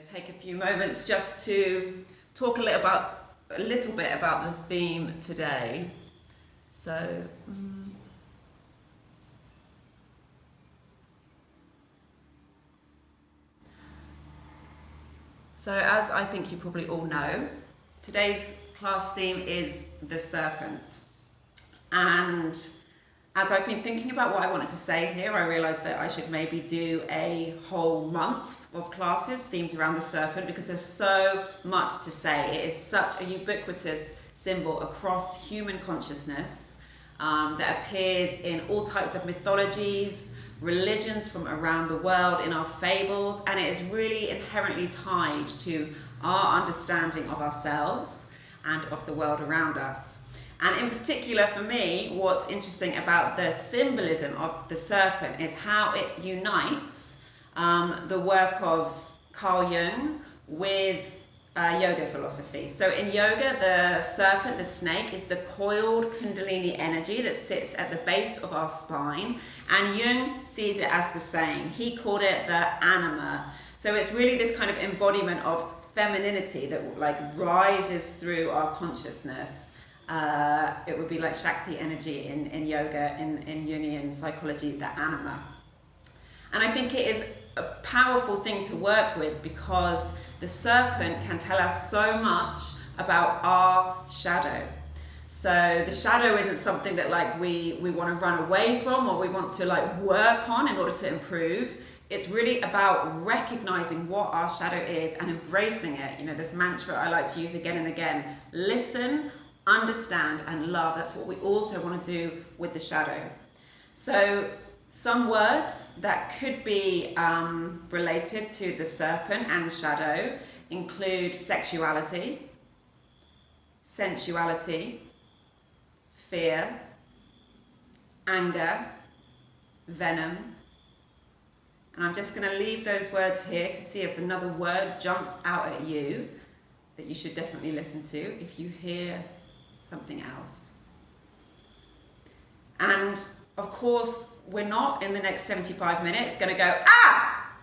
Take a few moments just to talk a little bit about the theme today. So, as I think you probably all know, today's class theme is the serpent. And as I've been thinking about what I wanted to say here, I realised that I should maybe do a whole month of classes themed around the serpent, because there's so much to say. It is such a ubiquitous symbol across human consciousness that appears in all types of mythologies, religions from around the world, in our fables, and it is really inherently tied to our understanding of ourselves and of the world around us. And in particular for me, what's interesting about the symbolism of the serpent is how it unites the work of Carl Jung with yoga philosophy. So in yoga, the serpent, the snake, is the coiled kundalini energy that sits at the base of our spine, and Jung sees it as the same. He called it the anima. So it's really this kind of embodiment of femininity that like rises through our consciousness. It would be like Shakti energy in yoga, in Jungian psychology, the anima. And I think it is a powerful thing to work with, because the serpent can tell us so much about our shadow. So the shadow isn't something that like we want to run away from, or we want to like work on in order to improve. It's really about recognizing what our shadow is and embracing it. You know, this mantra I like to use again and again: listen, understand, and love. That's what we also want to do with the shadow. So some words that could be related to the serpent and shadow include sexuality, sensuality, fear, anger, venom. And I'm just going to leave those words here to see if another word jumps out at you that you should definitely listen to if you hear something else. And of course, we're not in the next 75 minutes going to go,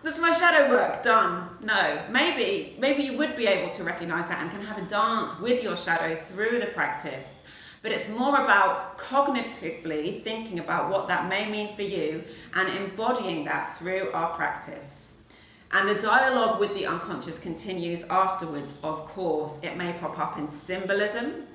that's my shadow work done. No, maybe you would be able to recognize that and can have a dance with your shadow through the practice. But it's more about cognitively thinking about what that may mean for you and embodying that through our practice. And the dialogue with the unconscious continues afterwards, of course. It may pop up in symbolism.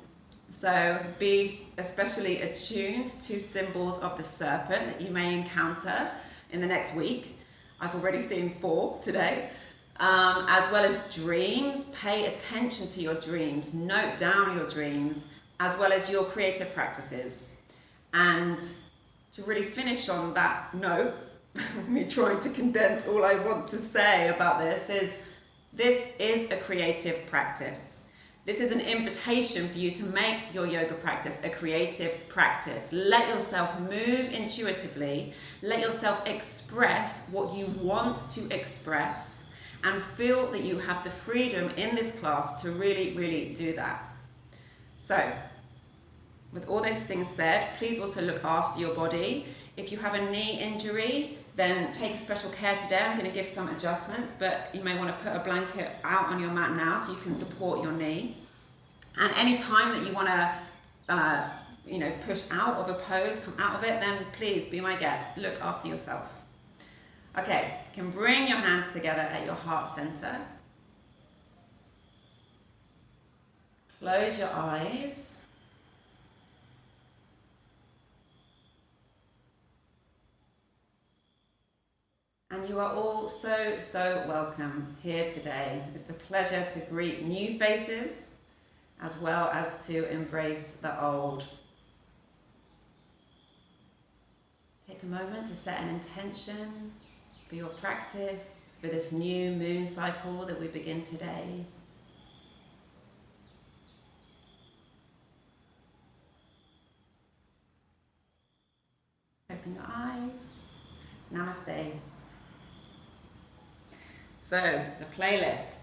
So be especially attuned to symbols of the serpent that you may encounter in the next week. I've already seen 4 today. As well as dreams. Pay attention to your dreams. Note down your dreams, as well as your creative practices. And to really finish on that note, me trying to condense all I want to say about this is a creative practice. This is an invitation for you to make your yoga practice a creative practice. Let yourself move intuitively. Let yourself express what you want to express, and feel that you have the freedom in this class to really, really do that. So, with all those things said, please also look after your body. If you have a knee injury, then take special care today. I'm going to give some adjustments, but you may want to put a blanket out on your mat now so you can support your knee. And any time that you want to, push out of a pose, come out of it, then please be my guest. Look after yourself. Okay, you can bring your hands together at your heart center. Close your eyes. And you are all so welcome here today. It's a pleasure to greet new faces as well as to embrace the old. Take a moment to set an intention for your practice, for this new moon cycle that we begin today. Open your eyes. Namaste. So, the playlist.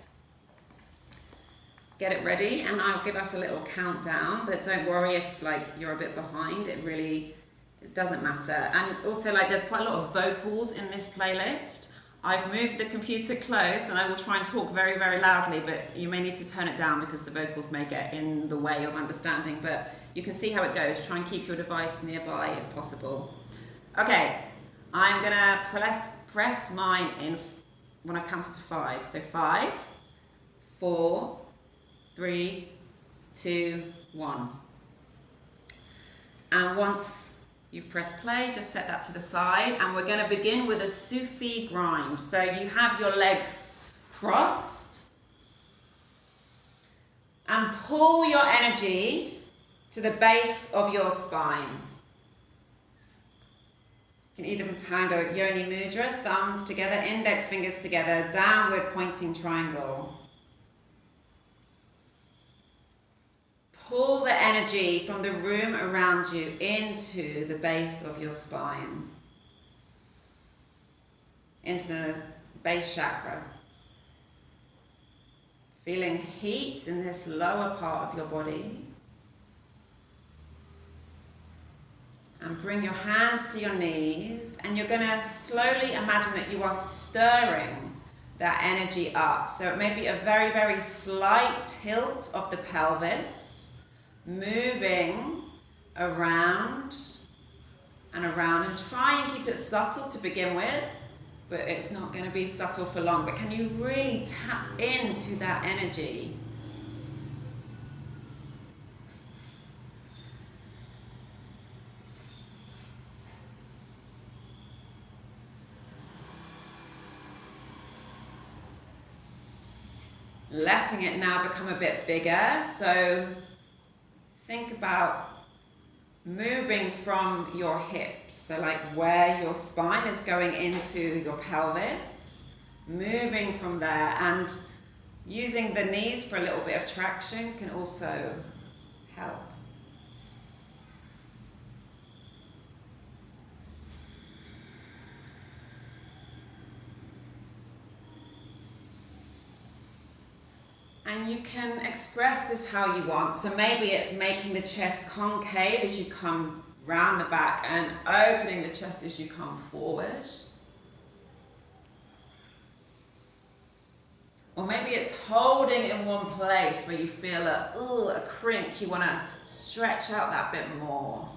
Get it ready, and I'll give us a little countdown, but don't worry if you're a bit behind. It doesn't matter. And also there's quite a lot of vocals in this playlist. I've moved the computer close and I will try and talk very, very loudly, but you may need to turn it down because the vocals may get in the way of understanding, but you can see how it goes. Try and keep your device nearby if possible. Okay, I'm gonna press mine in when I count to 5. So 5, 4, 3, 2, 1. And once you've pressed play, just set that to the side, and we're going to begin with a Sufi grind. So you have your legs crossed, and pull your energy to the base of your spine. You can either hand a yoni mudra, thumbs together, index fingers together, downward pointing triangle. Pull the energy from the room around you into the base of your spine, into the base chakra. Feeling heat in this lower part of your body. And bring your hands to your knees, and you're going to slowly imagine that you are stirring that energy up. So it may be a very, very slight tilt of the pelvis, moving around and around, and try and keep it subtle to begin with, but it's not going to be subtle for long. But can you really tap into that energy? Letting it now become a bit bigger. So think about moving from your hips, so like where your spine is going into your pelvis, moving from there, and using the knees for a little bit of traction can also help. And you can express this how you want. So maybe it's making the chest concave as you come round the back and opening the chest as you come forward. Or maybe it's holding in one place where you feel a crink. You want to stretch out that bit more.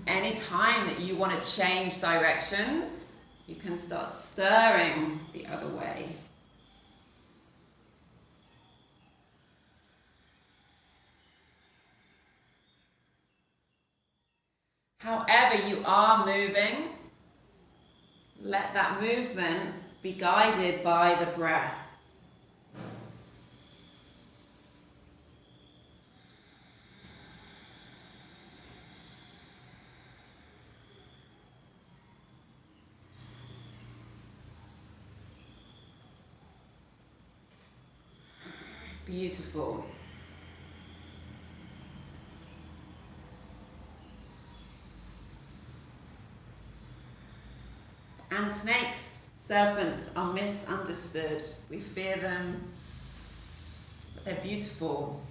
Anytime that you want to change directions, you can start stirring the other way. However you are moving, let that movement be guided by the breath. Beautiful. And snakes, serpents are misunderstood. We fear them, but they're beautiful.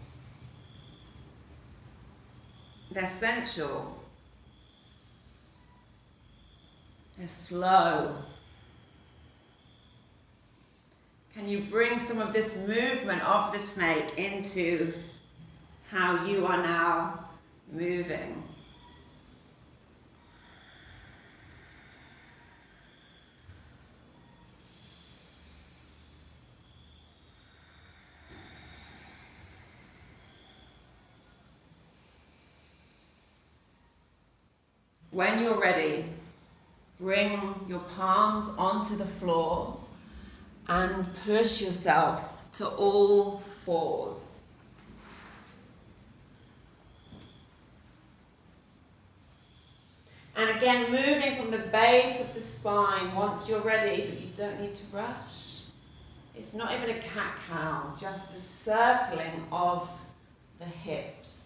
They're sensual. They're slow. Can you bring some of this movement of the snake into how you are now moving? When you're ready, bring your palms onto the floor and push yourself to all fours. And again, moving from the base of the spine once you're ready, but you don't need to rush. It's not even a cat-cow, just the circling of the hips.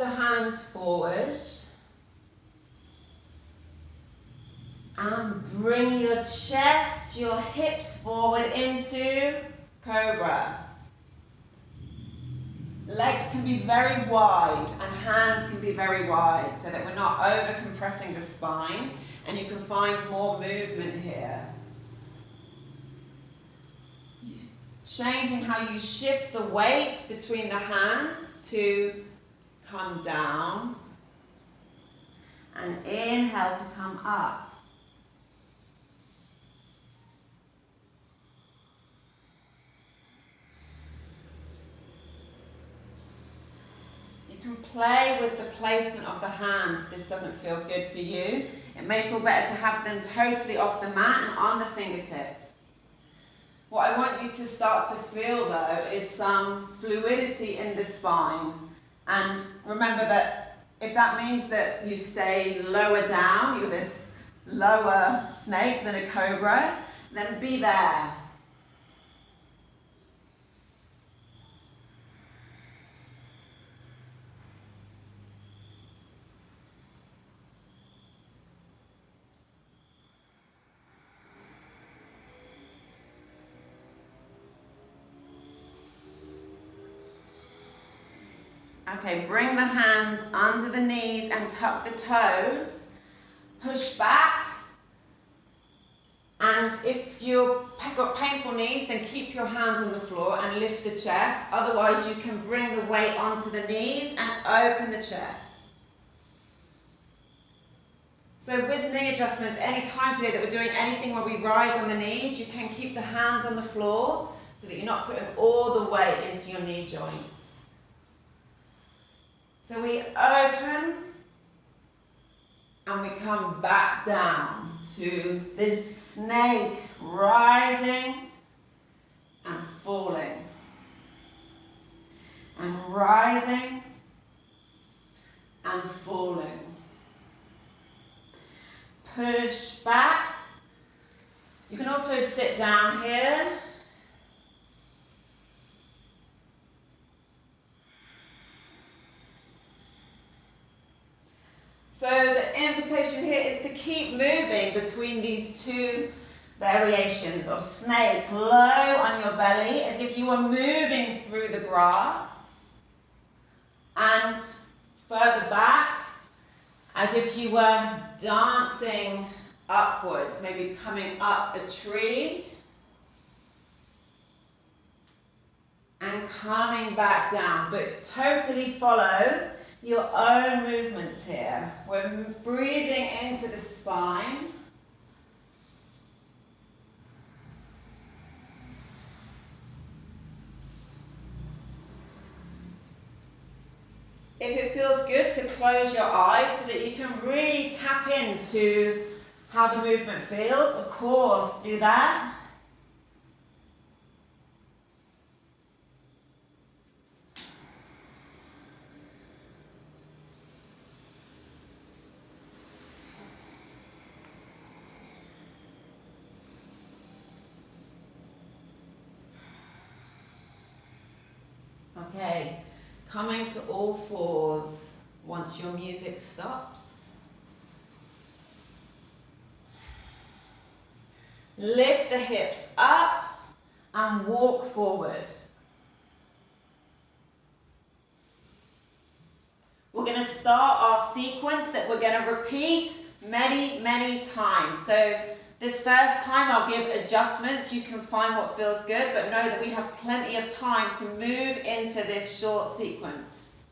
the hands forward. And bring your chest, your hips forward into Cobra. Legs can be very wide and hands can be very wide so that we're not over compressing the spine, and you can find more movement here. Changing how you shift the weight between the hands to come down and inhale to come up. You can play with the placement of the hands if this doesn't feel good for you. It may feel better to have them totally off the mat and on the fingertips. What I want you to start to feel though is some fluidity in the spine. And remember that if that means that you stay lower down, you're this lower snake than a cobra, then be there. Okay, bring the hands under the knees and tuck the toes. Push back. And if you've got painful knees, then keep your hands on the floor and lift the chest. Otherwise, you can bring the weight onto the knees and open the chest. So with knee adjustments, any time today that we're doing anything where we rise on the knees, you can keep the hands on the floor so that you're not putting all the weight into your knee joints. So we open and we come back down to this snake, rising and falling. And rising and falling. Push back. You can also sit down here. So the invitation here is to keep moving between these two variations of snake, low on your belly, as if you were moving through the grass, and further back, as if you were dancing upwards, maybe coming up a tree, and coming back down, but totally follow your own movements here. We're breathing into the spine. If it feels good to close your eyes so that you can really tap into how the movement feels, of course, do that. Okay, coming to all fours once your music stops. Lift the hips up and walk forward. We're going to start our sequence that we're going to repeat many, many times. So this first time I'll give adjustments. You can find what feels good, but know that we have plenty of time to move into this short sequence.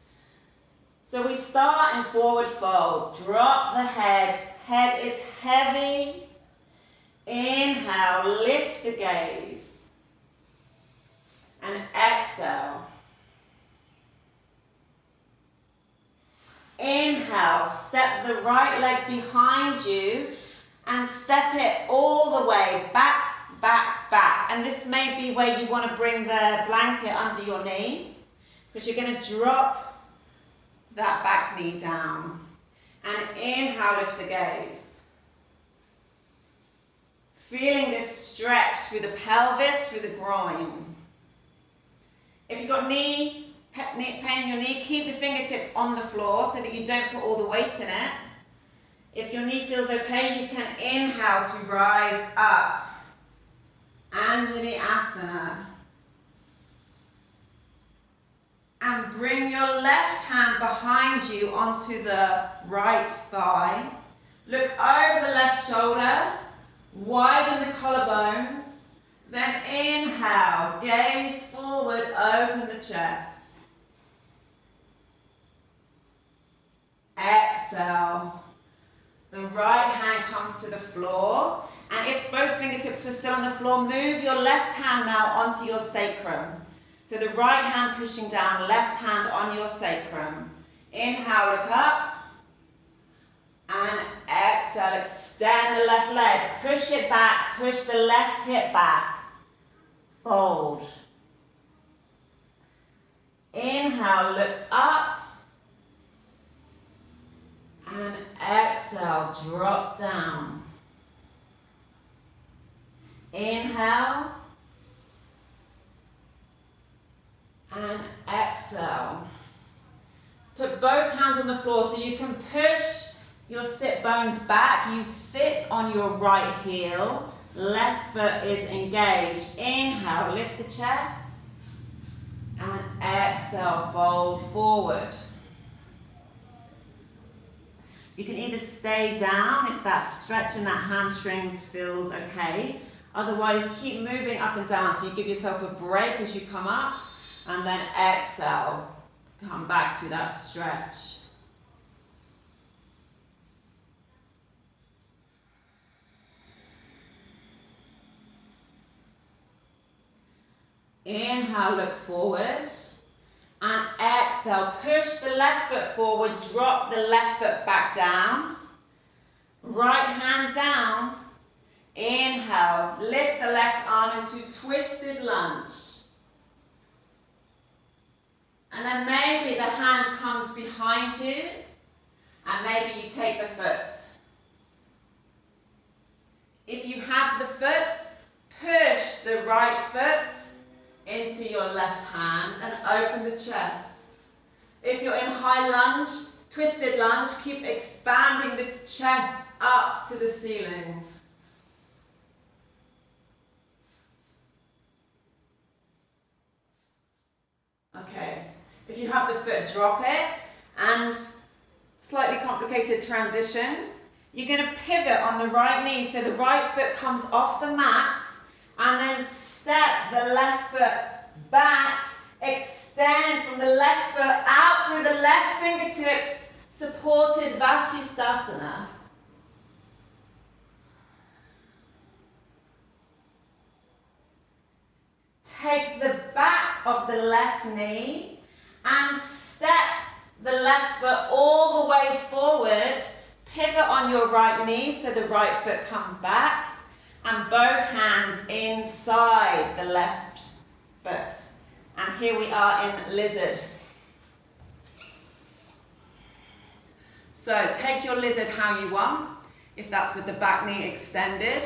So we start in forward fold. Drop the head. Head is heavy. Inhale, lift the gaze. And exhale. Inhale, step the right leg behind you and step it all the way back, back, back. And this may be where you want to bring the blanket under your knee, because you're going to drop that back knee down. And inhale, lift the gaze. Feeling this stretch through the pelvis, through the groin. If you've got knee pain in your knee, keep the fingertips on the floor so that you don't put all the weight in it. If your knee feels okay, you can inhale to rise up. Anjali Asana. And bring your left hand behind you onto the right thigh. Look over the left shoulder. Widen the collarbones. Then inhale, gaze forward, open the chest. Exhale. The right hand comes to the floor. And if both fingertips were still on the floor, move your left hand now onto your sacrum. So the right hand pushing down, left hand on your sacrum. Inhale, look up. And exhale, extend the left leg. Push it back, push the left hip back. Fold. Inhale, look up. And exhale, drop down. Inhale. And exhale. Put both hands on the floor so you can push your sit bones back. You sit on your right heel. Left foot is engaged. Inhale, lift the chest. And exhale, fold forward. You can either stay down if that stretch in that hamstrings feels okay. Otherwise, keep moving up and down so you give yourself a break as you come up. And then exhale, come back to that stretch. Inhale, look forward. And exhale, push the left foot forward, drop the left foot back down. Right hand down. Inhale, lift the left arm into twisted lunge. And then maybe the hand comes behind you and maybe you take the foot. If you have the foot, push the right foot into your left hand and open the chest. If you're in high lunge, twisted lunge, keep expanding the chest up to the ceiling. Okay. If you have the foot, drop it, and slightly complicated transition. You're going to pivot on the right knee, so the right foot comes off the mat, and then step the left foot back, extend from the left foot out through the left fingertips, supported Vashisthasana. Take the back of the left knee and step the left foot all the way forward. Pivot on your right knee so the right foot comes back. And both hands inside the left foot. And here we are in lizard. So take your lizard how you want. If that's with the back knee extended.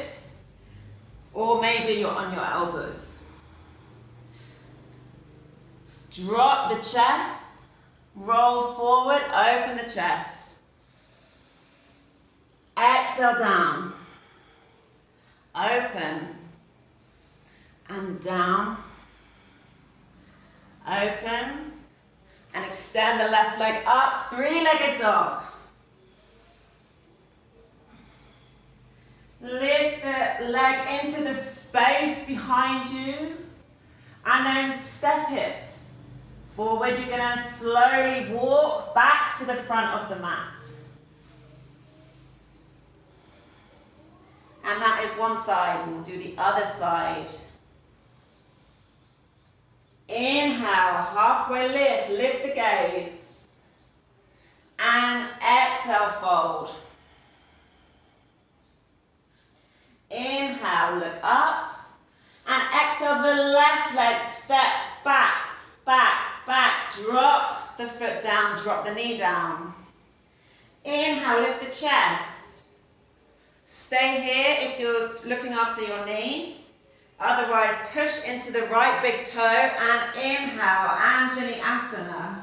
Or maybe you're on your elbows. Drop the chest, roll forward, open the chest. Exhale down, open, and down, open, and extend the left leg up, three-legged dog. Lift the leg into the space behind you, and then step it forward. You're going to slowly walk back to the front of the mat. And that is one side. We'll do the other side. Inhale, halfway lift, lift the gaze. And exhale, fold. Inhale, look up. And exhale, the left leg steps back, back, back. Drop the foot down, drop the knee down. Inhale, lift the chest. Stay here if you're looking after your knee. Otherwise, push into the right big toe and inhale, Anjali Asana.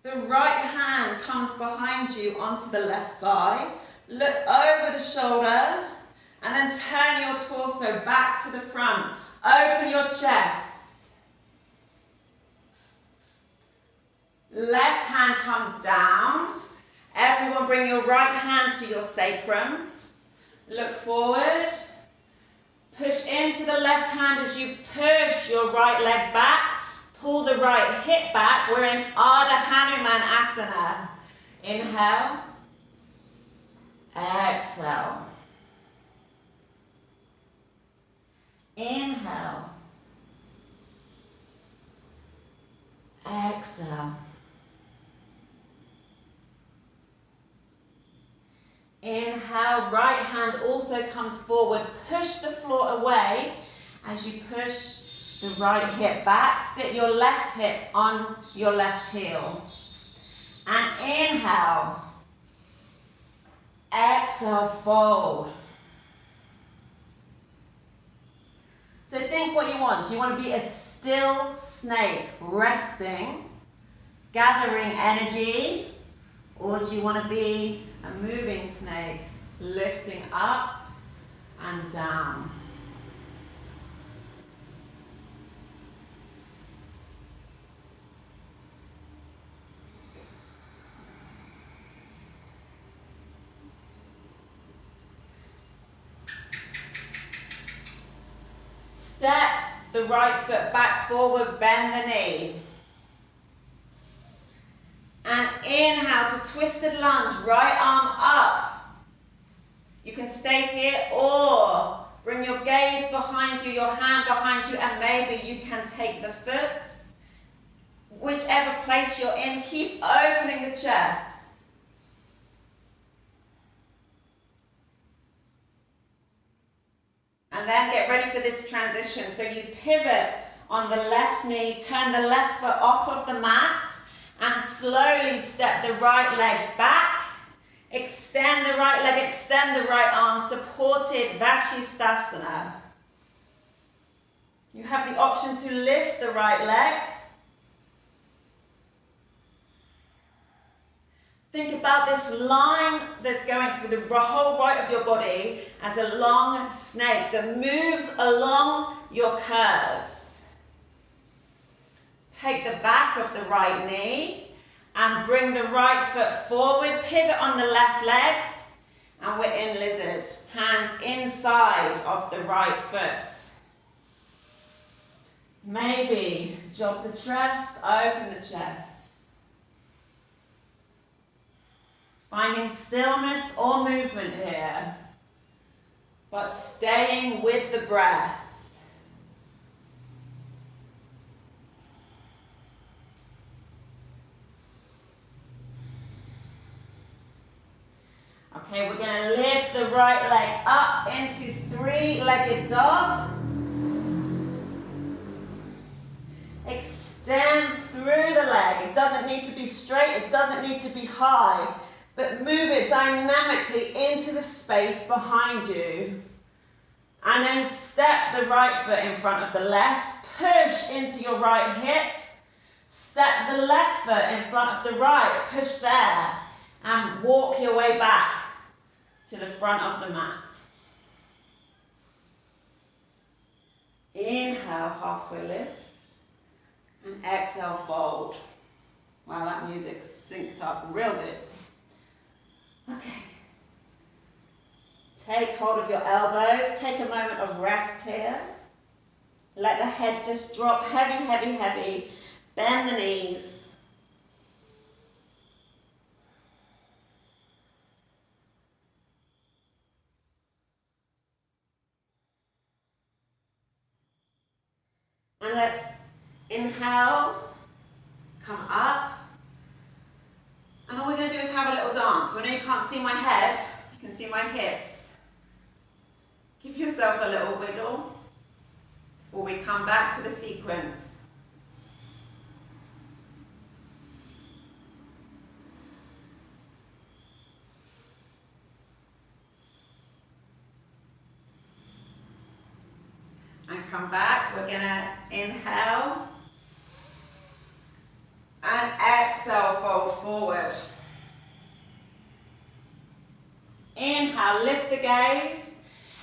The right hand comes behind you onto the left thigh. Look over the shoulder and then turn your torso back to the front. Open your chest. Left hand comes down. Everyone bring your right hand to your sacrum. Look forward. Push into the left hand as you push your right leg back. Pull the right hip back. We're in Ardha Hanuman Asana. Inhale. Exhale. Inhale. Exhale. Inhale, right hand also comes forward. Push the floor away as you push the right hip back. Sit your left hip on your left heel. And inhale. Exhale, fold. So think what you want. Do you want to be a still snake, resting, gathering energy? Or do you want to be a moving snake, lifting up and down? Step the right foot back forward, bend the knee. And inhale to twisted lunge, right arm up. You can stay here or bring your gaze behind you, your hand behind you, and maybe you can take the foot. Whichever place you're in, keep opening the chest. And then get ready for this transition. So you pivot on the left knee, turn the left foot off of the mat, and slowly step the right leg back. Extend the right leg, extend the right arm, supported Vashisthasana. You have the option to lift the right leg. Think about this line that's going through the whole right of your body as a long snake that moves along your curves. Take the back of the right knee and bring the right foot forward, pivot on the left leg, and we're in lizard. Hands inside of the right foot. Maybe jog the chest, open the chest. Finding stillness or movement here, but staying with the breath. Okay, we're going to lift the right leg up into three-legged dog. Extend through the leg. It doesn't need to be straight, it doesn't need to be high. But move it dynamically into the space behind you. And then step the right foot in front of the left. Push into your right hip. Step the left foot in front of the right. Push there. And walk your way back to the front of the mat. Inhale, halfway lift. And exhale, fold. Wow, that music's synced up real good. Okay. Take hold of your elbows. Take a moment of rest here. Let the head just drop heavy, heavy, heavy. Bend the knees. And let's inhale, come up. And all we're going to do is have a little dance. I know you can't see my head, you can see my hips. Give yourself a little wiggle before we come back to the sequence. come back. We're gonna inhale and exhale, fold forward. Inhale, lift the gaze,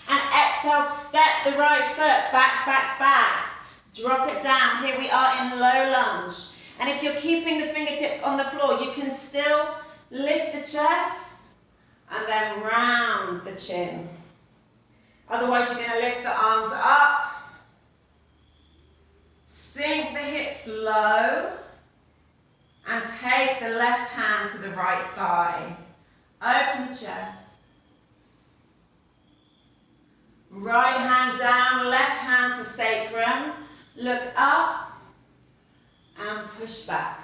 and exhale, step the right foot back, back, back. Drop it down. Here we are in low lunge. And if you're keeping the fingertips on the floor, you can still lift the chest and then round the chin. Otherwise, you're going to lift the arms up, sink the hips low, and take the left hand to the right thigh. Open the chest. Right hand down, left hand to sacrum. Look up and push back.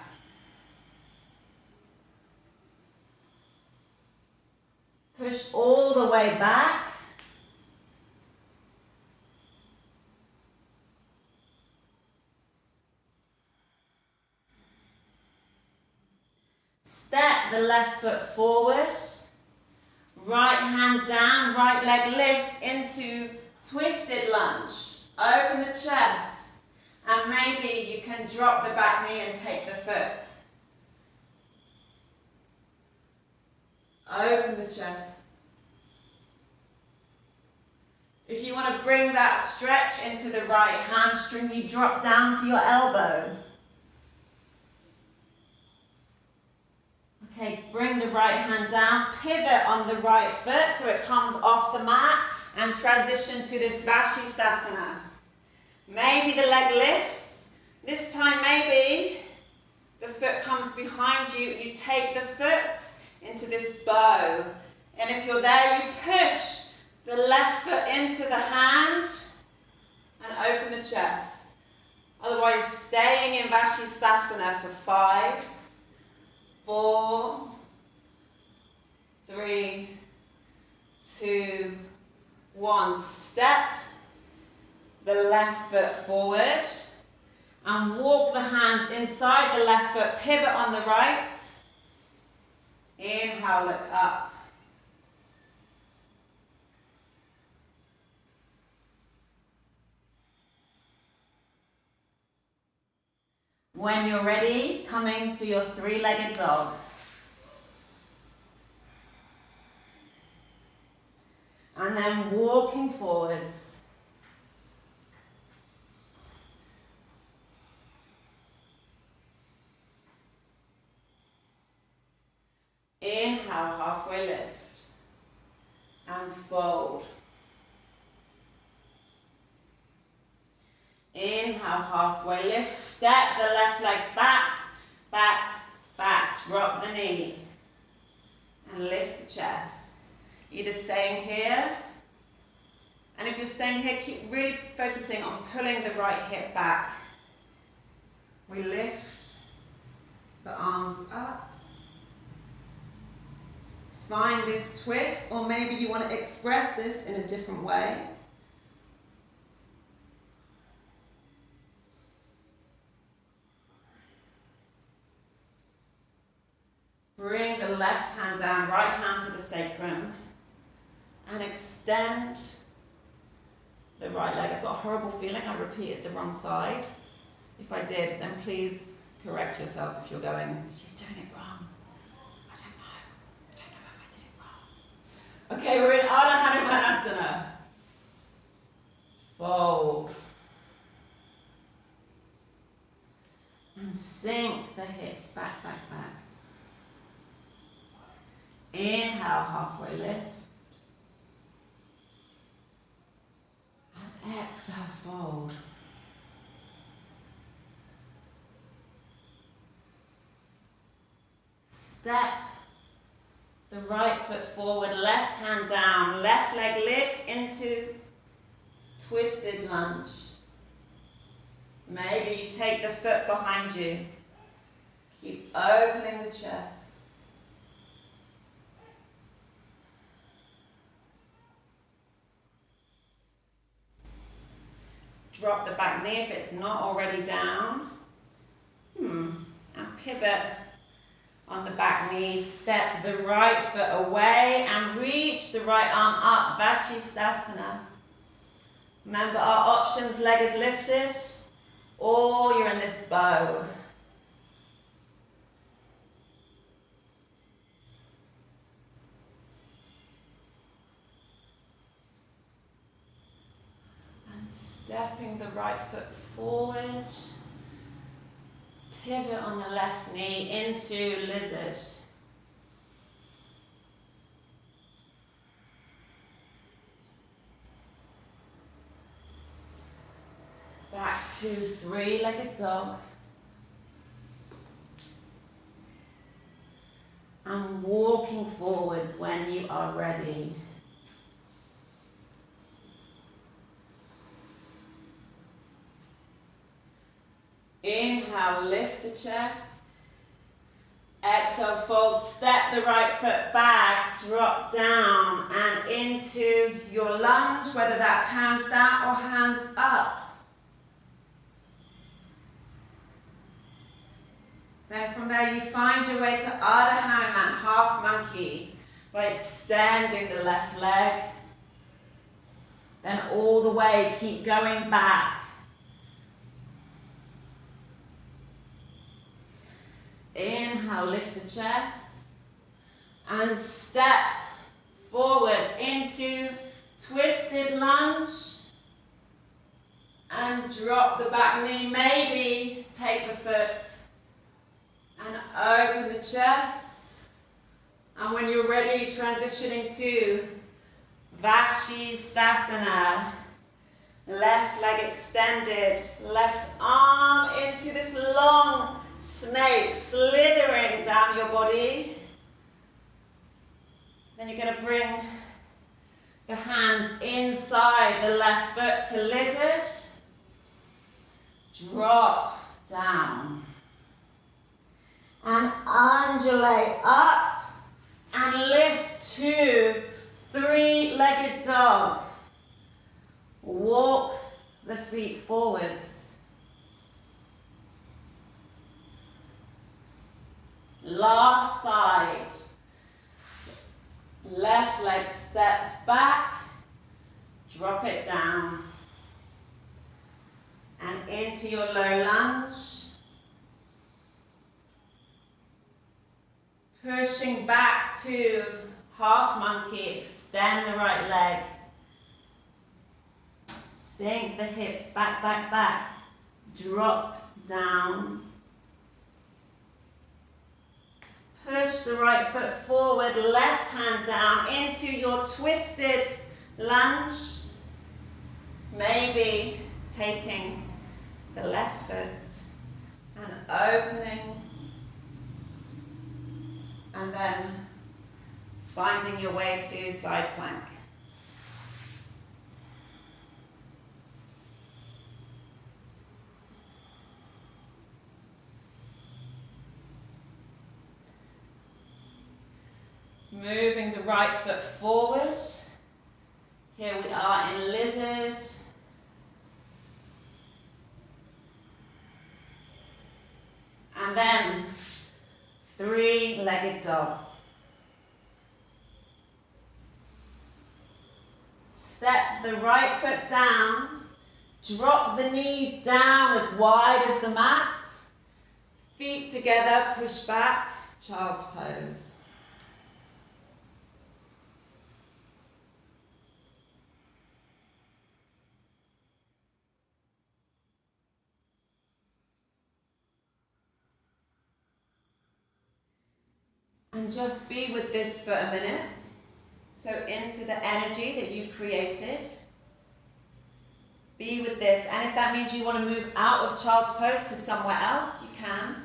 Push all the way back. Step the left foot forward. Right hand down, right leg lifts into twisted lunge. Open the chest. And maybe you can drop the back knee and take the foot. Open the chest. If you want to bring that stretch into the right hamstring, you drop down to your elbow. Okay, bring the right hand down, pivot on the right foot so it comes off the mat and transition to this Vashisthasana. Maybe the leg lifts. This time maybe the foot comes behind you. You take the foot into this bow. And if you're there, you push the left foot into the hand and open the chest. Otherwise, staying in Vashisthasana for 5, 4, 3, 2, 1. Step the left foot forward and walk the hands inside the left foot, pivot on the right. Inhale, look up. When you're ready, coming to your three-legged dog. And then walking forwards. Inhale, halfway lift. And fold. Inhale, halfway lift. Step the left leg back, back, back. Drop the knee. And lift the chest. Either staying here, and if you're staying here, keep really focusing on pulling the right hip back. We lift the arms up. Find this twist, or maybe you want to express this in a different way. Bring the left hand down, right hand to the sacrum, and extend the right leg. I've got a horrible feeling I repeated the wrong side. If I did, then please correct yourself if you're going, she's doing it wrong. I don't know if I did it wrong. Okay, we're in Ardha Hanumanasana. Fold. And sink the hips back, back, back. Inhale, halfway lift. And exhale, fold. Step the right foot forward, left hand down, left leg lifts into twisted lunge. Maybe you take the foot behind you. Keep opening the chest. Drop the back knee if it's not already down. And pivot on the back knee. Step the right foot away and reach the right arm up. Vashisthasana. Remember our options, leg is lifted, or you're in this bow. And stepping the right foot forward, pivot on the left knee into lizard. Back to three-legged dog. And walking forwards when you are ready. Inhale, lift the chest. Exhale, fold, step the right foot back, drop down and into your lunge, whether that's hands down or hands up. Then from there you find your way to Ardha Hanuman, half monkey, by extending the left leg. Then all the way, keep going back. Inhale, lift the chest. And step forwards into twisted lunge. And drop the back knee, maybe take the foot. And open the chest. And when you're ready, transitioning to Vashisthasana. Left leg extended, left arm into this long snake, slithering down your body. Then you're going to bring the hands inside the left foot to lizard. Drop down. And undulate up and lift to three-legged dog. Walk the feet forwards. Last side. Left leg steps back. Drop it down. And into your low lunge. Pushing back to half monkey, extend the right leg. Sink the hips back, back, back. Drop down. Push the right foot forward, left hand down into your twisted lunge. Maybe taking the left foot and opening. And then finding your way to side plank. Moving the right foot forward. Here we are in lizard. And then three-legged dog. Step the right foot down. Drop the knees down as wide as the mat. Feet together, push back, child's pose. And just be with this for a minute. So into the energy that you've created. Be with this. And if that means you want to move out of child's pose to somewhere else, you can.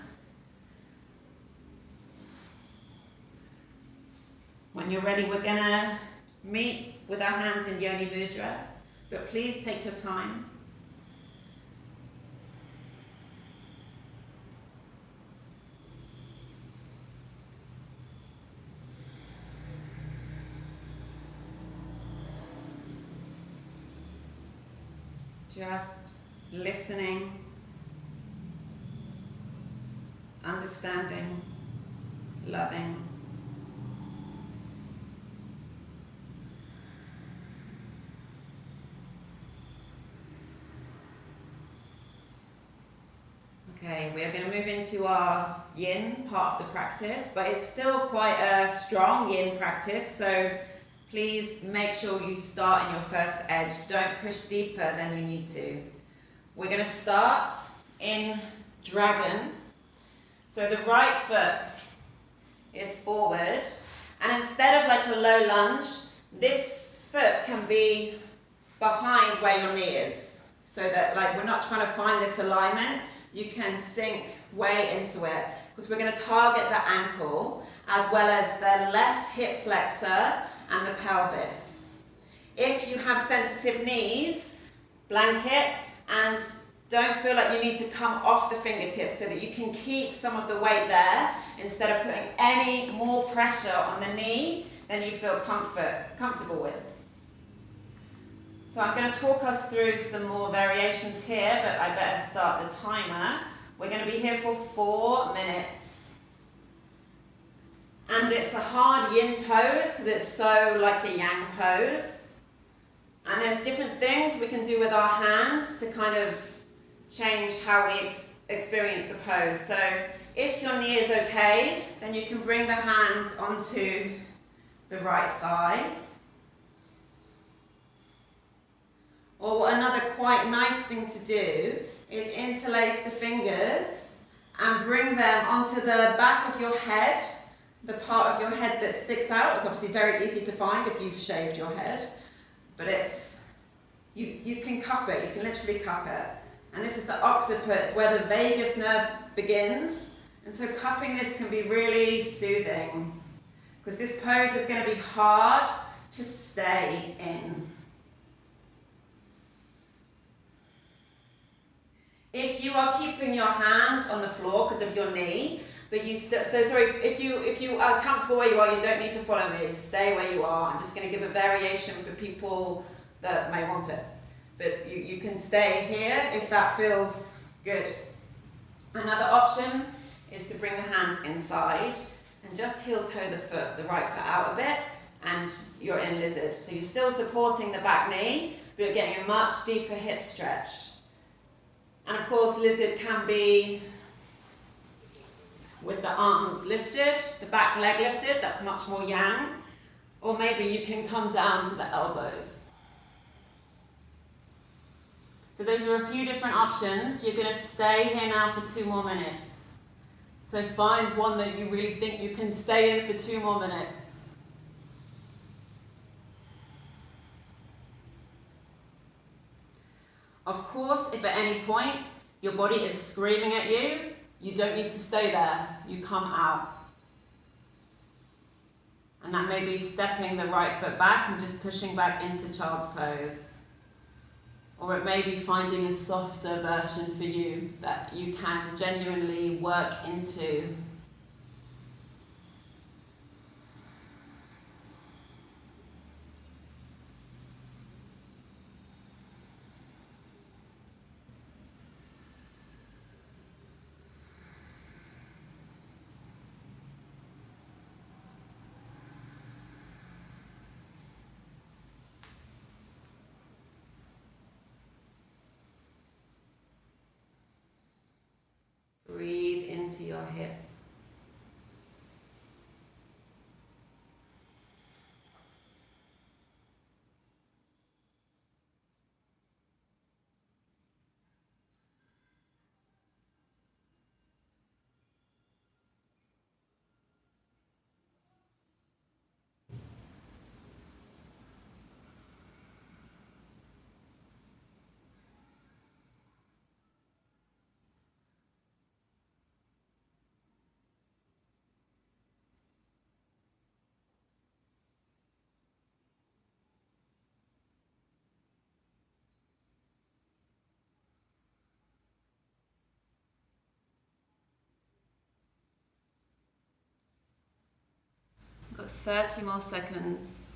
When you're ready, we're going to meet with our hands in Yoni Mudra. But please take your time. Just listening, understanding, loving. Okay, we are going to move into our yin part of the practice, but it's still quite a strong yin practice, so please make sure you start in your first edge. Don't push deeper than you need to. We're going to start in dragon. So the right foot is forward, and instead of like a low lunge, this foot can be behind where your knee is. So that like we're not trying to find this alignment, you can sink way into it, because we're going to target the ankle as well as the left hip flexor and the pelvis. If you have sensitive knees, blanket, and don't feel like you need to come off the fingertips, so that you can keep some of the weight there instead of putting any more pressure on the knee than you feel comfortable with. So I'm going to talk us through some more variations here, but I better start the timer. We're going to be here for 4 minutes. And it's a hard yin pose because it's so like a yang pose. And there's different things we can do with our hands to kind of change how we experience the pose. So if your knee is okay, then you can bring the hands onto the right thigh. Or another quite nice thing to do is interlace the fingers and bring them onto the back of your head, the part of your head that sticks out. It's obviously very easy to find if you've shaved your head, but it's, you can cup it, you can literally cup it. And this is the occiput, it's where the vagus nerve begins. And so cupping this can be really soothing, because this pose is going to be hard to stay in. If you are keeping your hands on the floor because of your knee, but you if you are comfortable where you are, you don't need to follow me. Stay where you are. I'm just going to give a variation for people that may want it. But you can stay here if that feels good. Another option is to bring the hands inside and just heel toe the foot, the right foot out a bit, and you're in lizard. So you're still supporting the back knee, but you're getting a much deeper hip stretch. And of course, lizard can be with the arms lifted, the back leg lifted, that's much more yang. Or maybe you can come down to the elbows. So those are a few different options. You're going to stay here now for 2 more minutes. So find one that you really think you can stay in for 2 more minutes. Of course, if at any point your body is screaming at you, you don't need to stay there. You come out. And that may be stepping the right foot back and just pushing back into child's pose. Or it may be finding a softer version for you that you can genuinely work into. Breathe into your hip. Got 30 more seconds.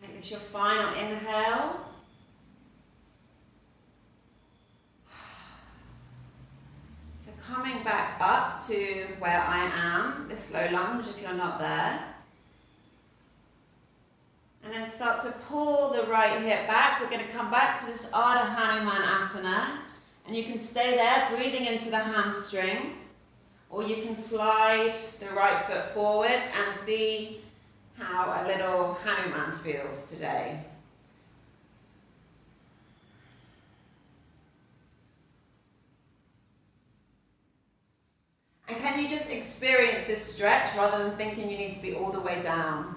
Make this your final inhale. up to where I am, this low lunge if you're not there. And then start to pull the right hip back. We're going to come back to this Ardha Hanuman Asana. And you can stay there, breathing into the hamstring. Or you can slide the right foot forward and see how a little Hanuman feels today. And can you just experience this stretch rather than thinking you need to be all the way down?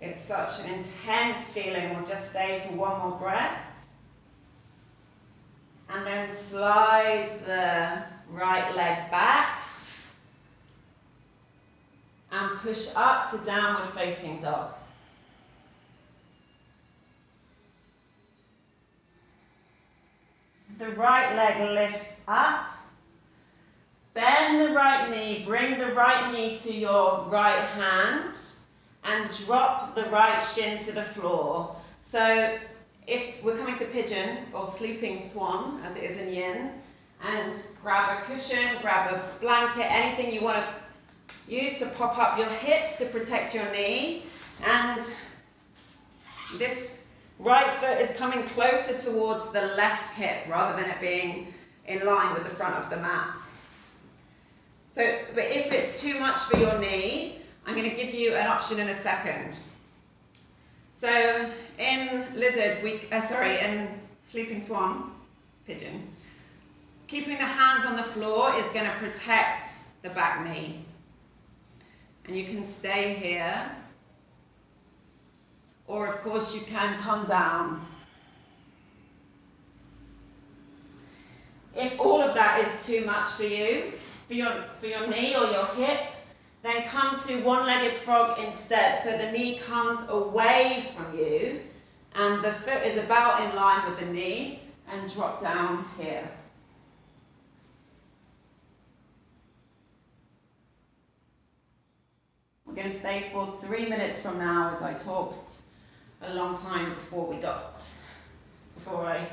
It's such an intense feeling. We'll just stay for one more breath. And then slide the right leg back. And push up to downward facing dog. The right leg lifts up. Bend the right knee, bring the right knee to your right hand and drop the right shin to the floor. So if we're coming to Pigeon or Sleeping Swan, as it is in Yin, and grab a cushion, grab a blanket, anything you want to use to pop up your hips to protect your knee. And this right foot is coming closer towards the left hip rather than it being in line with the front of the mat. So, but if it's too much for your knee, I'm going to give you an option in a second. So in in Sleeping Swan, Pigeon, keeping the hands on the floor is going to protect the back knee. And you can stay here. Or of course you can come down. If all of that is too much for you, for your knee or your hip, then come to one-legged frog instead. So the knee comes away from you and the foot is about in line with the knee, and drop down here. We're going to stay for 3 minutes from now, as I talked a long time before I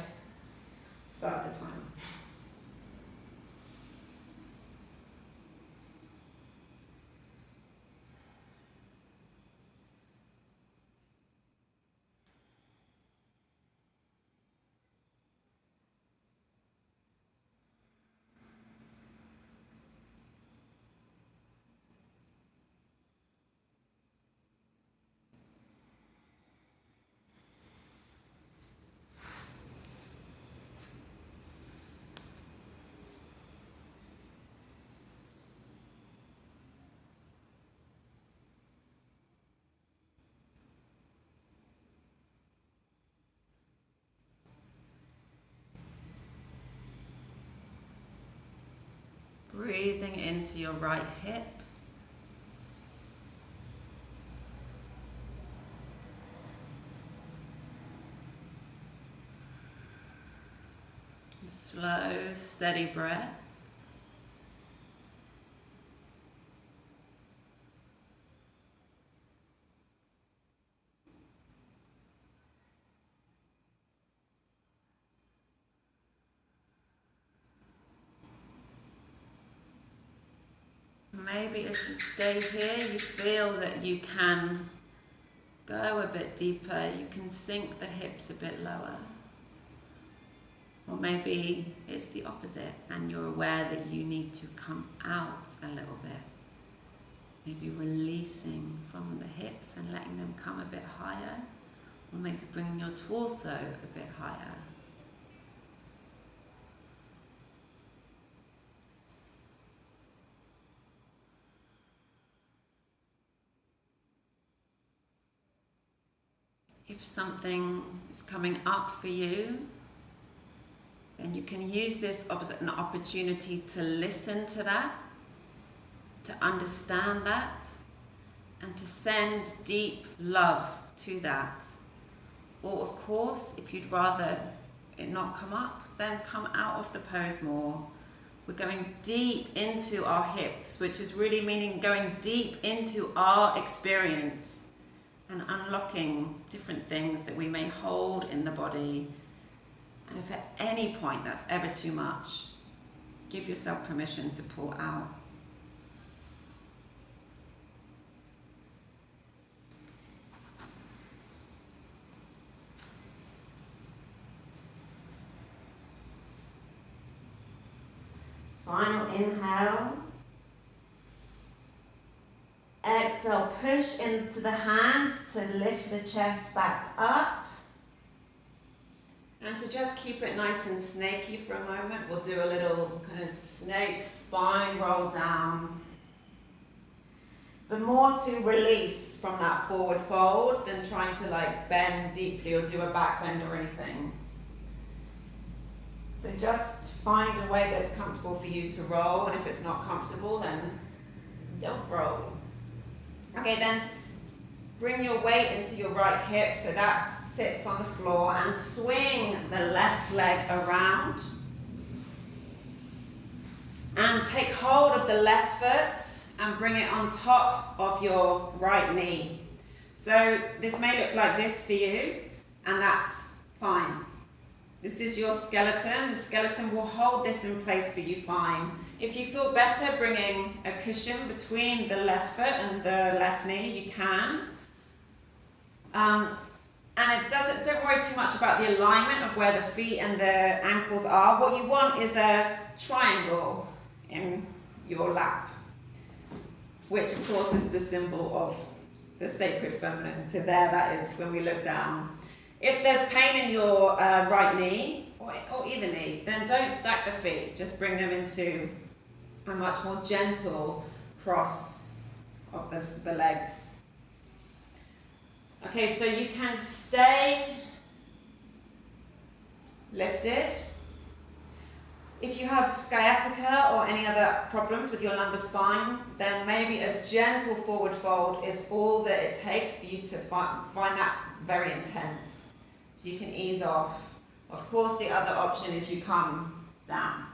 start the timer. Breathing into your right hip. Slow, steady breath. Maybe as you stay here, you feel that you can go a bit deeper, you can sink the hips a bit lower. Or maybe it's the opposite and you're aware that you need to come out a little bit. Maybe releasing from the hips and letting them come a bit higher. Or maybe bringing your torso a bit higher. If something is coming up for you, then you can use this as an opportunity to listen to that, to understand that, and to send deep love to that. Or of course, if you'd rather it not come up, then come out of the pose more. We're going deep into our hips, which is really meaning going deep into our experience and unlocking different things that we may hold in the body. And if at any point that's ever too much, give yourself permission to pull out. Final inhale. Exhale, push into the hands to lift the chest back up. And to just keep it nice and snaky for a moment, we'll do a little kind of snake spine roll down. But more to release from that forward fold than trying to like bend deeply or do a back bend or anything. So just find a way that's comfortable for you to roll, and if it's not comfortable, then don't roll. Okay, then bring your weight into your right hip so that sits on the floor, and swing the left leg around. And take hold of the left foot and bring it on top of your right knee. So this may look like this for you, and that's fine. This is your skeleton. The skeleton will hold this in place for you fine. If you feel better bringing a cushion between the left foot and the left knee, you can. And don't worry too much about the alignment of where the feet and the ankles are. What you want is a triangle in your lap, which of course is the symbol of the sacred feminine. So there that is when we look down. If there's pain in your right knee, or either knee, then don't stack the feet. Just bring them into a much more gentle cross of the legs. Okay, so you can stay lifted. If you have sciatica or any other problems with your lumbar spine, then maybe a gentle forward fold is all that it takes for you to find that very intense. So you can ease off. Of course, the other option is you come down.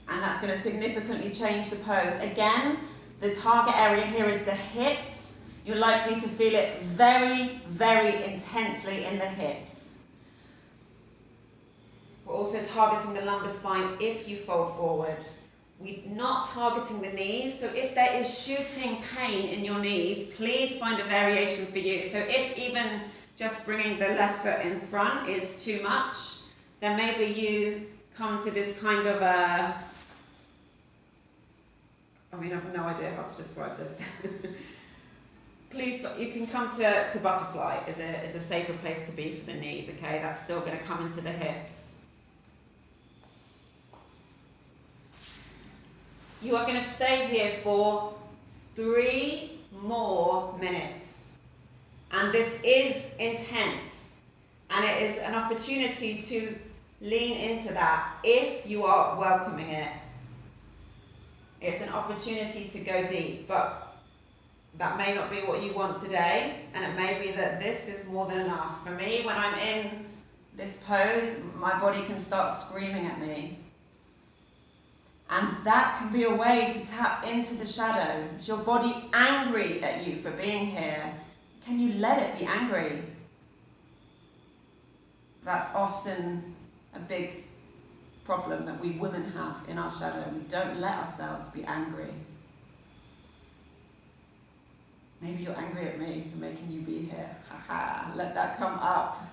And that's going to significantly change the pose. Again, the target area here is the hips. You're likely to feel it very, very intensely in the hips. We're also targeting the lumbar spine if you fold forward. We're not targeting the knees, so if there is shooting pain in your knees, please find a variation for you. So if even just bringing the left foot in front is too much, then maybe you come to this kind of I have no idea how to describe this. Please, you can come to butterfly is a safer place to be for the knees, okay? That's still going to come into the hips. You are going to stay here for 3 more minutes. And this is intense. And it is an opportunity to lean into that if you are welcoming it. It's an opportunity to go deep, but that may not be what you want today, and it may be that this is more than enough. For me, when I'm in this pose, my body can start screaming at me. And that can be a way to tap into the shadow. Is your body angry at you for being here? Can you let it be angry? That's often a big problem that we women have in our shadow. We don't let ourselves be angry. Maybe you're angry at me for making you be here. Haha, let that come up.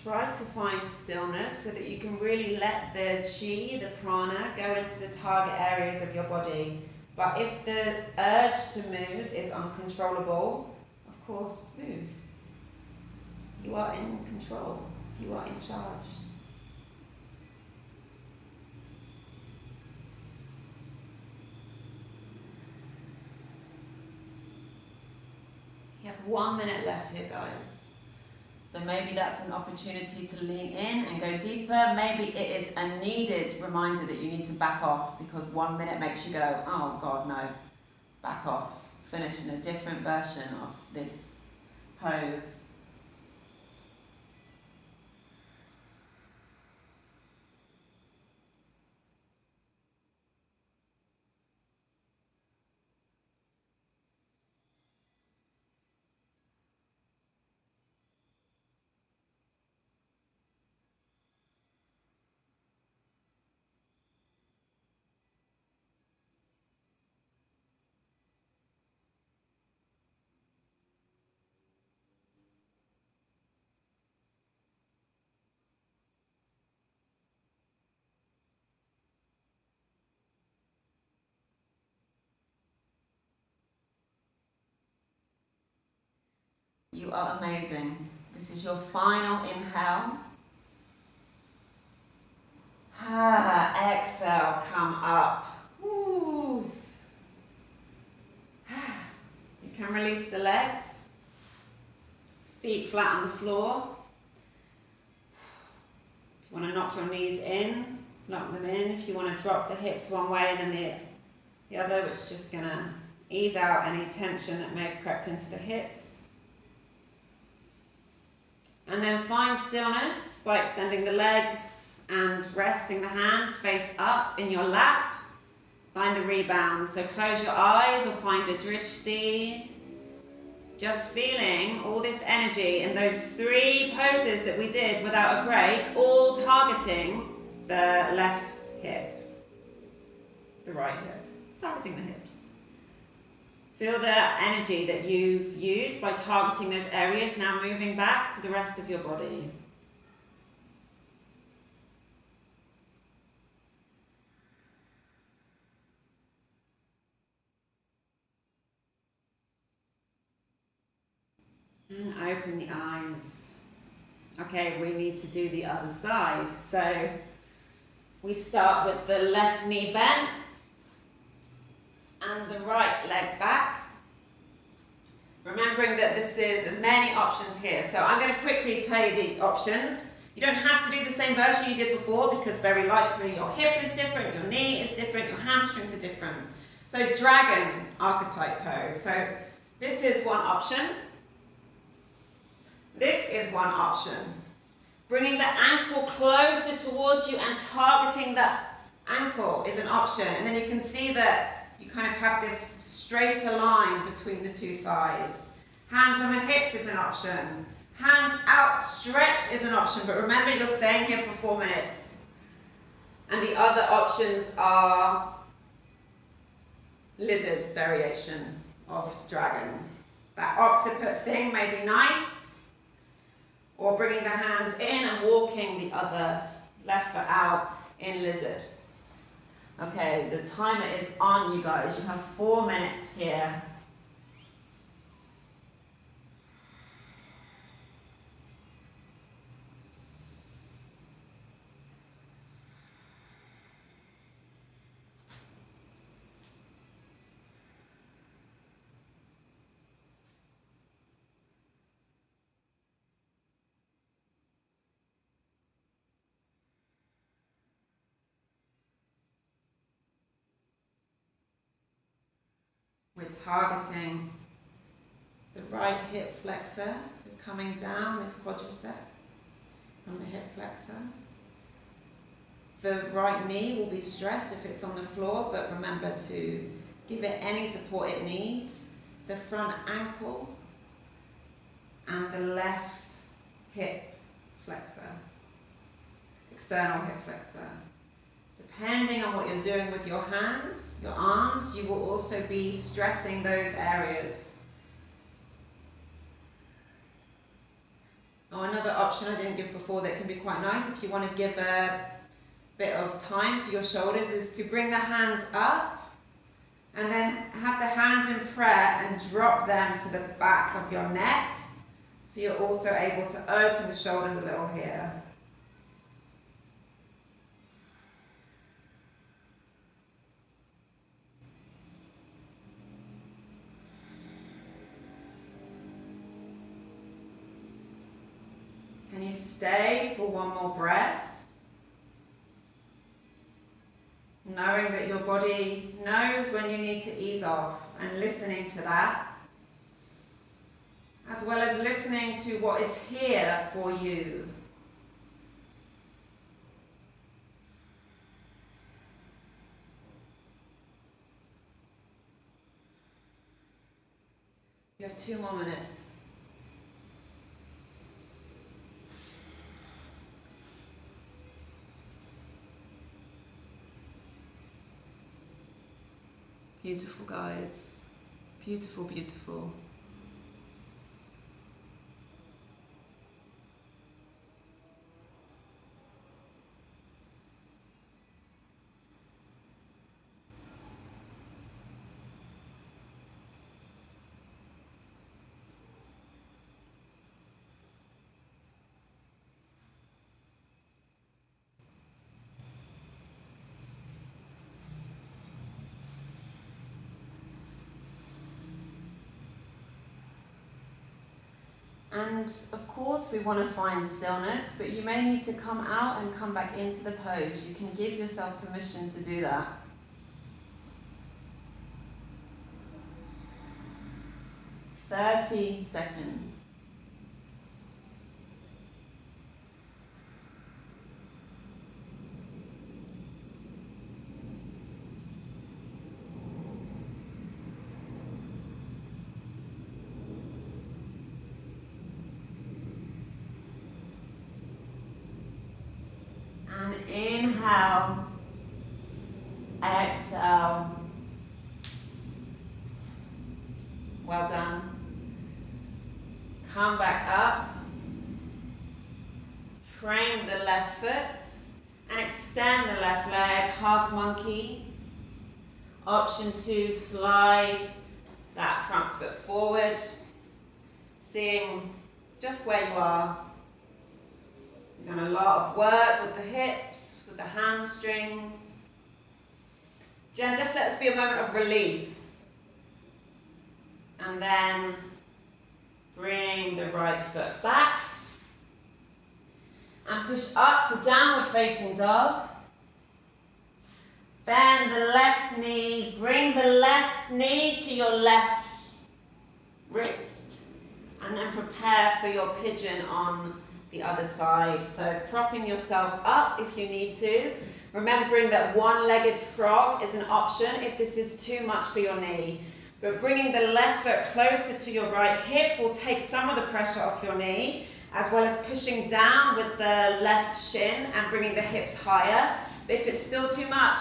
Try to find stillness so that you can really let the chi, the prana, go into the target areas of your body. But if the urge to move is uncontrollable, of course, move. You are in control. You are in charge. 1 minute left here, guys. So maybe that's an opportunity to lean in and go deeper. Maybe it is a needed reminder that you need to back off, because 1 minute makes you go, oh God, no, back off. Finish in a different version of this pose. You are amazing. This is your final inhale. Exhale, come up. Woo. You can release the legs. Feet flat on the floor. If you want to knock your knees in, knock them in. If you want to drop the hips one way and then the other, it's just going to ease out any tension that may have crept into the hips. And then find stillness by extending the legs and resting the hands face up in your lap. Find a rebound. So close your eyes or find a drishti. Just feeling all this energy in those 3 poses that we did without a break, all targeting the left hip, the right hip, targeting the hips. Feel the energy that you've used by targeting those areas, now moving back to the rest of your body. And open the eyes. Okay, we need to do the other side. So we start with the left knee bent and the right leg back. Remembering that there's many options here. So I'm going to quickly tell you the options. You don't have to do the same version you did before, because very likely your hip is different, your knee is different, your hamstrings are different. So dragon archetype pose. So this is one option. This is one option. Bringing the ankle closer towards you and targeting the ankle is an option. And then you can see that you kind of have this straighter line between the 2 thighs. Hands on the hips is an option. Hands outstretched is an option, but remember you're staying here for 4 minutes. And the other options are lizard variation of dragon. That occiput thing may be nice, or bringing the hands in and walking the other left foot out in lizard. Okay, the timer is on, you guys. You have 4 minutes here. We're targeting the right hip flexor, so coming down this quadricep from the hip flexor. The right knee will be stressed if it's on the floor, but remember to give it any support it needs. The front ankle and the left hip flexor, external hip flexor. Depending on what you're doing with your hands, your arms, you will also be stressing those areas. Oh, another option I didn't give before that can be quite nice if you want to give a bit of time to your shoulders is to bring the hands up and then have the hands in prayer and drop them to the back of your neck. So you're also able to open the shoulders a little here. stay for one more breath, knowing that your body knows when you need to ease off, and listening to that, as well as listening to what is here for you. You have 2 more minutes. Beautiful, guys. Beautiful, beautiful. And of course we want to find stillness, but you may need to come out and come back into the pose. You can give yourself permission to do that. "30 seconds. And inhale, exhale. Well done. Come back up. Frame the left foot and extend the left leg, half monkey. Option 2, slide that front foot forward, seeing just where you are. You've done a lot of work with the hips, with the hamstrings. Just let this be a moment of release. And then bring the right foot back. And push up to downward facing dog. Bend the left knee, bring the left knee to your left wrist. And then prepare for your pigeon on the other side. So propping yourself up if you need to. Remembering that one-legged frog is an option if this is too much for your knee. But bringing the left foot closer to your right hip will take some of the pressure off your knee, as well as pushing down with the left shin and bringing the hips higher. But if it's still too much,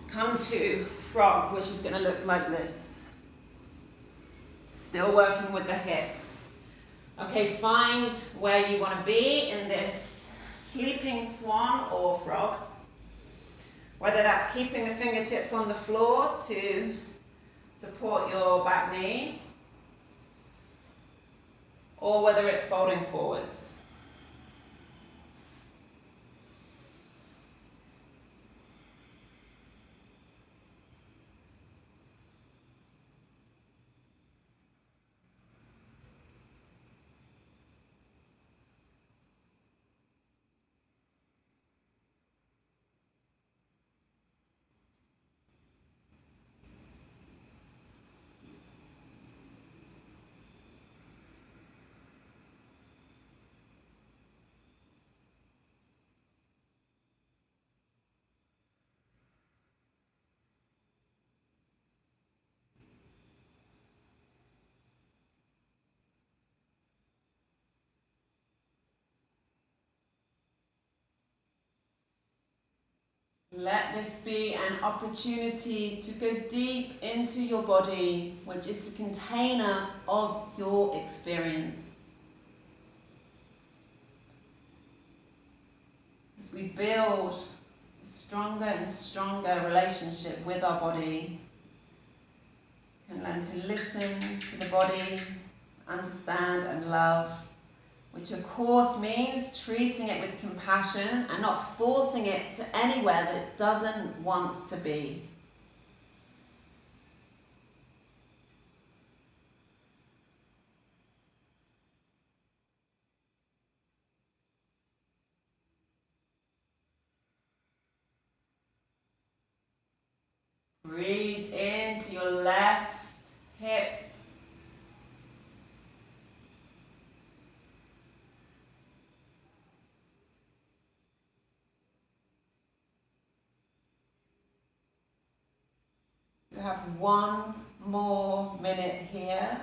come to frog, which is going to look like this. Still working with the hip. Okay, find where you want to be in this sleeping swan or frog. Whether that's keeping the fingertips on the floor to support your back knee, or whether it's folding forwards. Let this be an opportunity to go deep into your body, which is the container of your experience. As we build a stronger and stronger relationship with our body, we can learn to listen to the body, understand and love, which of course means treating it with compassion and not forcing it to anywhere that it doesn't want to be. Breathe into your left hip. You have 1 more minute here.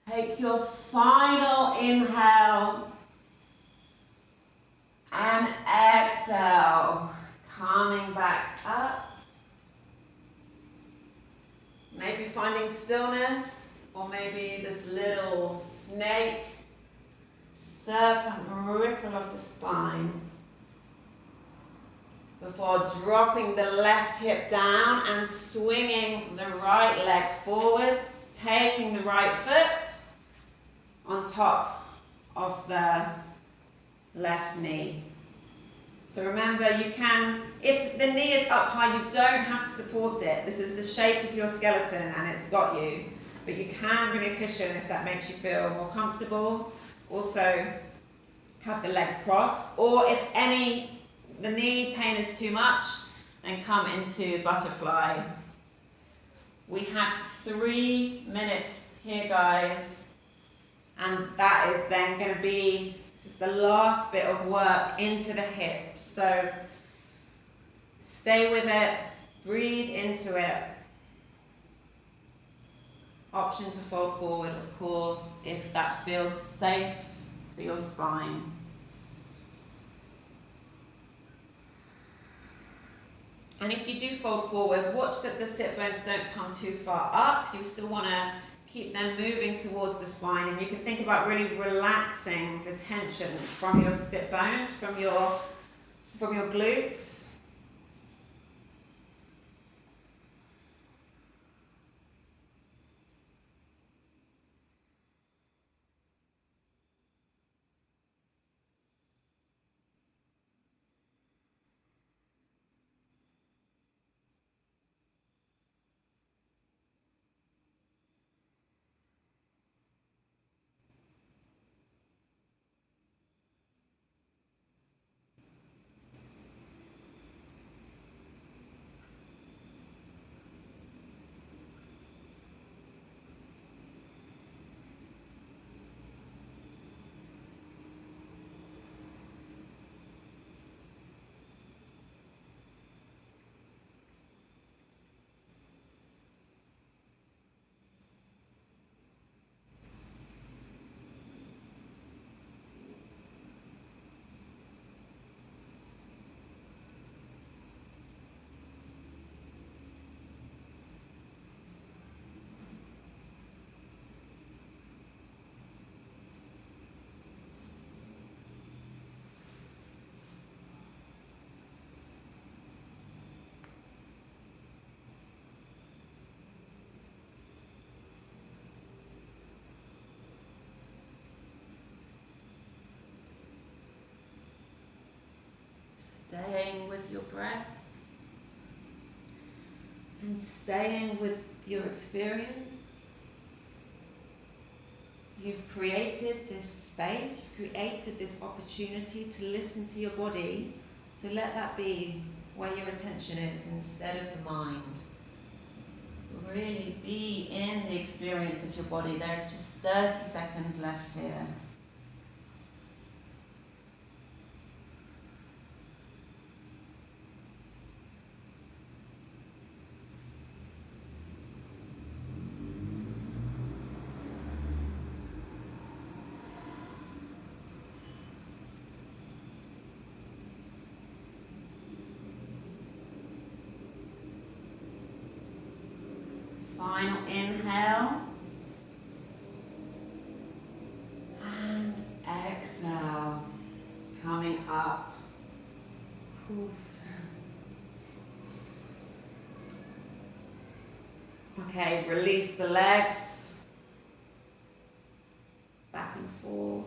Take your final inhale and exhale, coming back up. Maybe finding stillness, or maybe this little snake, serpent ripple of the spine. Before dropping the left hip down and swinging the right leg forwards, taking the right foot on top of the left knee. So remember, you can, if the knee is up high, you don't have to support it. This is the shape of your skeleton and it's got you. But you can bring a cushion if that makes you feel more comfortable. Also, have the legs crossed. Or if the knee pain is too much, then come into butterfly. We have 3 minutes here, guys. And that is then going to be, this is the last bit of work into the hips. So stay with it, breathe into it. Option to fold forward, of course, if that feels safe for your spine. And if you do fold forward, watch that the sit bones don't come too far up. You still want to keep them moving towards the spine, and you can think about really relaxing the tension from your sit bones, from your glutes. Staying with your breath and staying with your experience. You've created this space, you've created this opportunity to listen to your body, so let that be where your attention is instead of the mind. Really be in the experience of your body. There's just 30 seconds left here. final inhale. And exhale. Coming up. Oof. Okay, release the legs. Back and forth.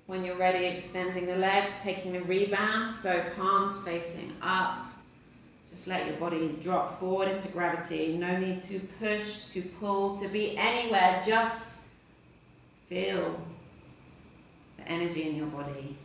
When you're ready, extending the legs, taking the rebound, so palms facing up. Just let your body drop forward into gravity. No need to push, to pull, to be anywhere. Just feel the energy in your body.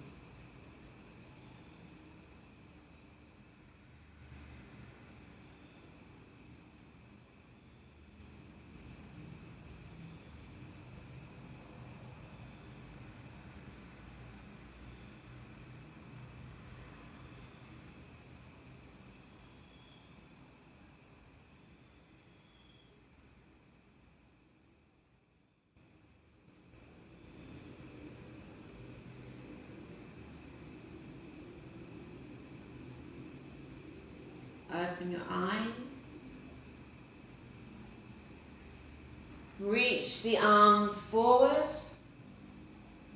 Open your eyes. Reach the arms forward.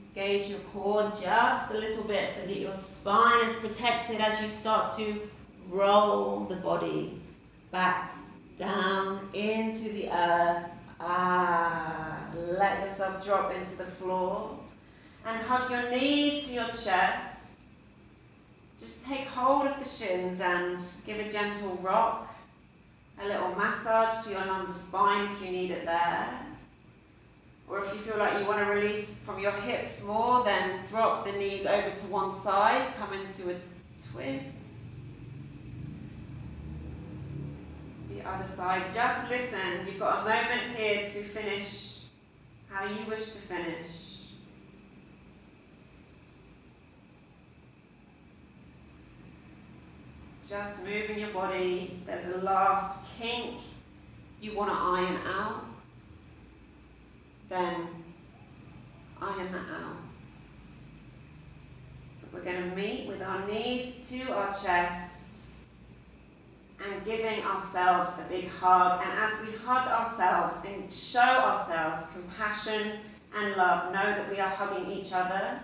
Engage your core just a little bit so that your spine is protected as you start to roll the body back down into the earth. Let yourself drop into the floor and hug your knees to your chest. Just take hold of the shins and give a gentle rock, a little massage to your lumbar spine if you need it there. Or if you feel like you want to release from your hips more, then drop the knees over to one side, come into a twist. The other side, just listen. You've got a moment here to finish how you wish to finish. Just moving your body. There's a last kink you want to iron out. Then iron that out. But we're going to meet with our knees to our chests and giving ourselves a big hug. And as we hug ourselves and show ourselves compassion and love, know that we are hugging each other,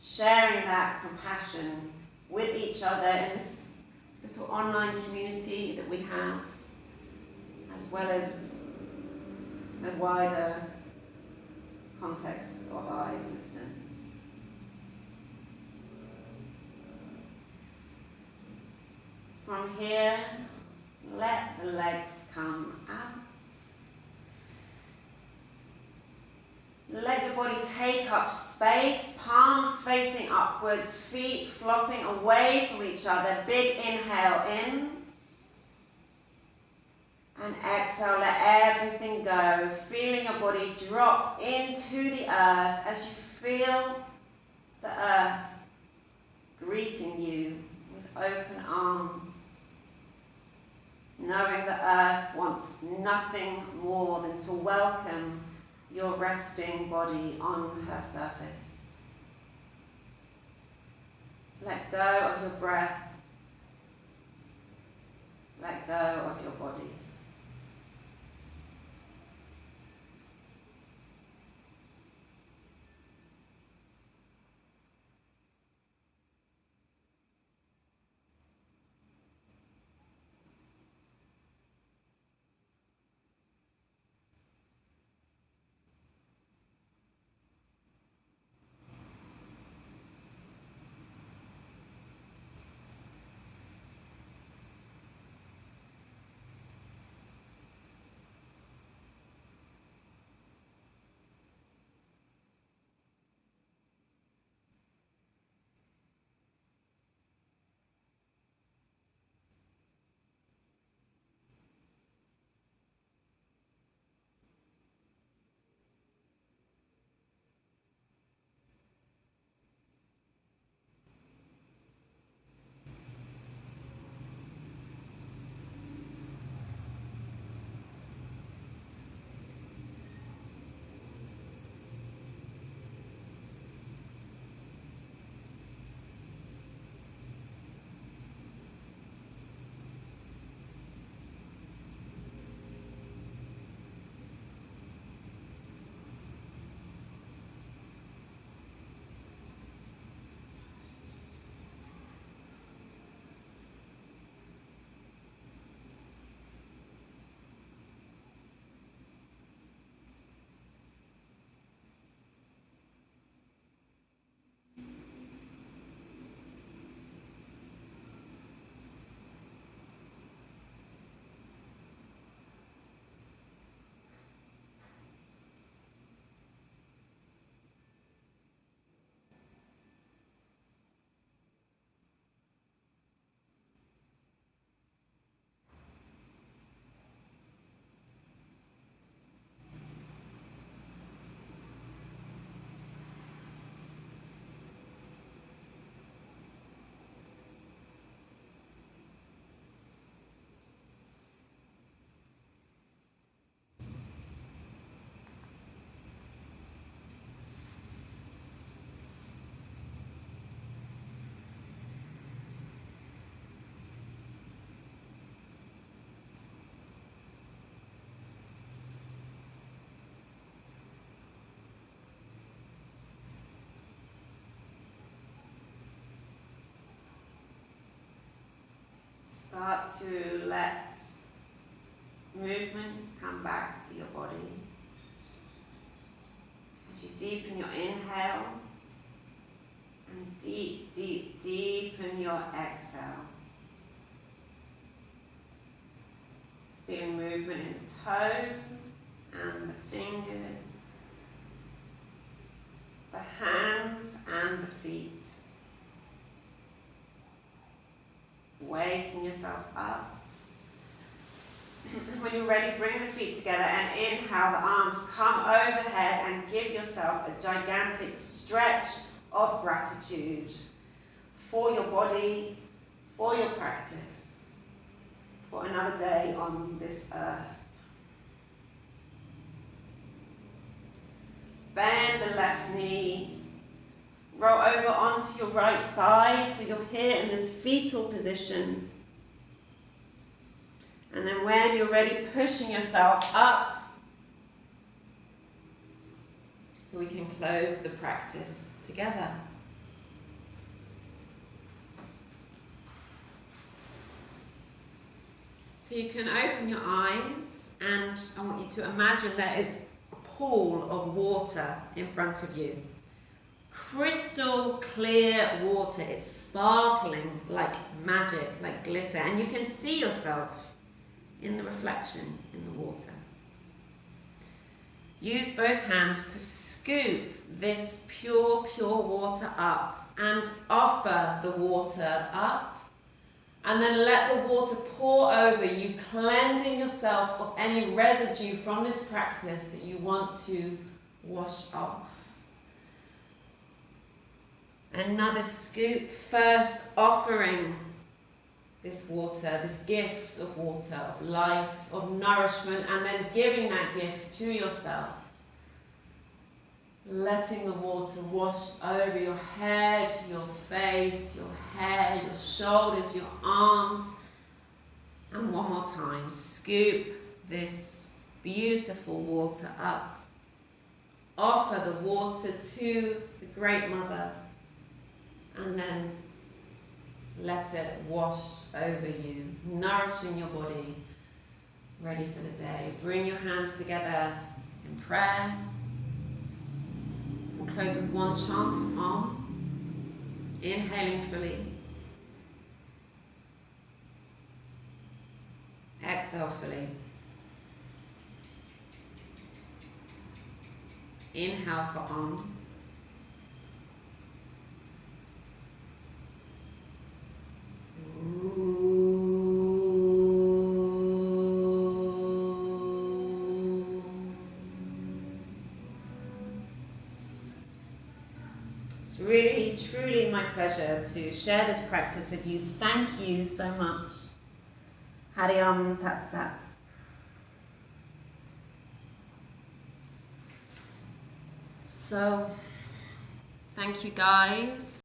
sharing that compassion with each other in this little online community that we have, as well as the wider context of our existence. From here, let the legs come out. Let your body take up space, palms facing upwards, feet flopping away from each other. Big inhale in. And exhale, let everything go. Feeling your body drop into the earth as you feel the earth greeting you with open arms. Knowing the earth wants nothing more than to welcome your resting body on her surface. Let go of your breath. Let go of your body. to let movement come back to your body. As you deepen your inhale and deepen your exhale. Feeling movement in the toes and the fingers, the hands and the feet. Waking yourself up. And when you're ready, bring the feet together and inhale, the arms come overhead and give yourself a gigantic stretch of gratitude for your body, for your practice, for another day on this earth. Bend the left knee. Roll over onto your right side, so you're here in this fetal position. And then when you're ready, pushing yourself up, so we can close the practice together. So you can open your eyes, and I want you to imagine there is a pool of water in front of you. Crystal clear water. It's sparkling like magic, like glitter, and you can see yourself in the reflection in the water. Use both hands to scoop this pure water up and offer the water up, and then let the water pour over you, cleansing yourself of any residue from this practice that you want to wash off. Another scoop, first offering this water, this gift of water, of life, of nourishment, and then giving that gift to yourself. Letting the water wash over your head, your face, your hair, your shoulders, your arms. And one more time, scoop this beautiful water up. Offer the water to the Great Mother, and then let it wash over you, nourishing your body, ready for the day. Bring your hands together in prayer. We'll close with one chant of Om, inhaling fully. Exhale fully. Inhale for Om. It's really, truly my pleasure to share this practice with you. Thank you so much. Hari Om Tat Sat. So, thank you guys.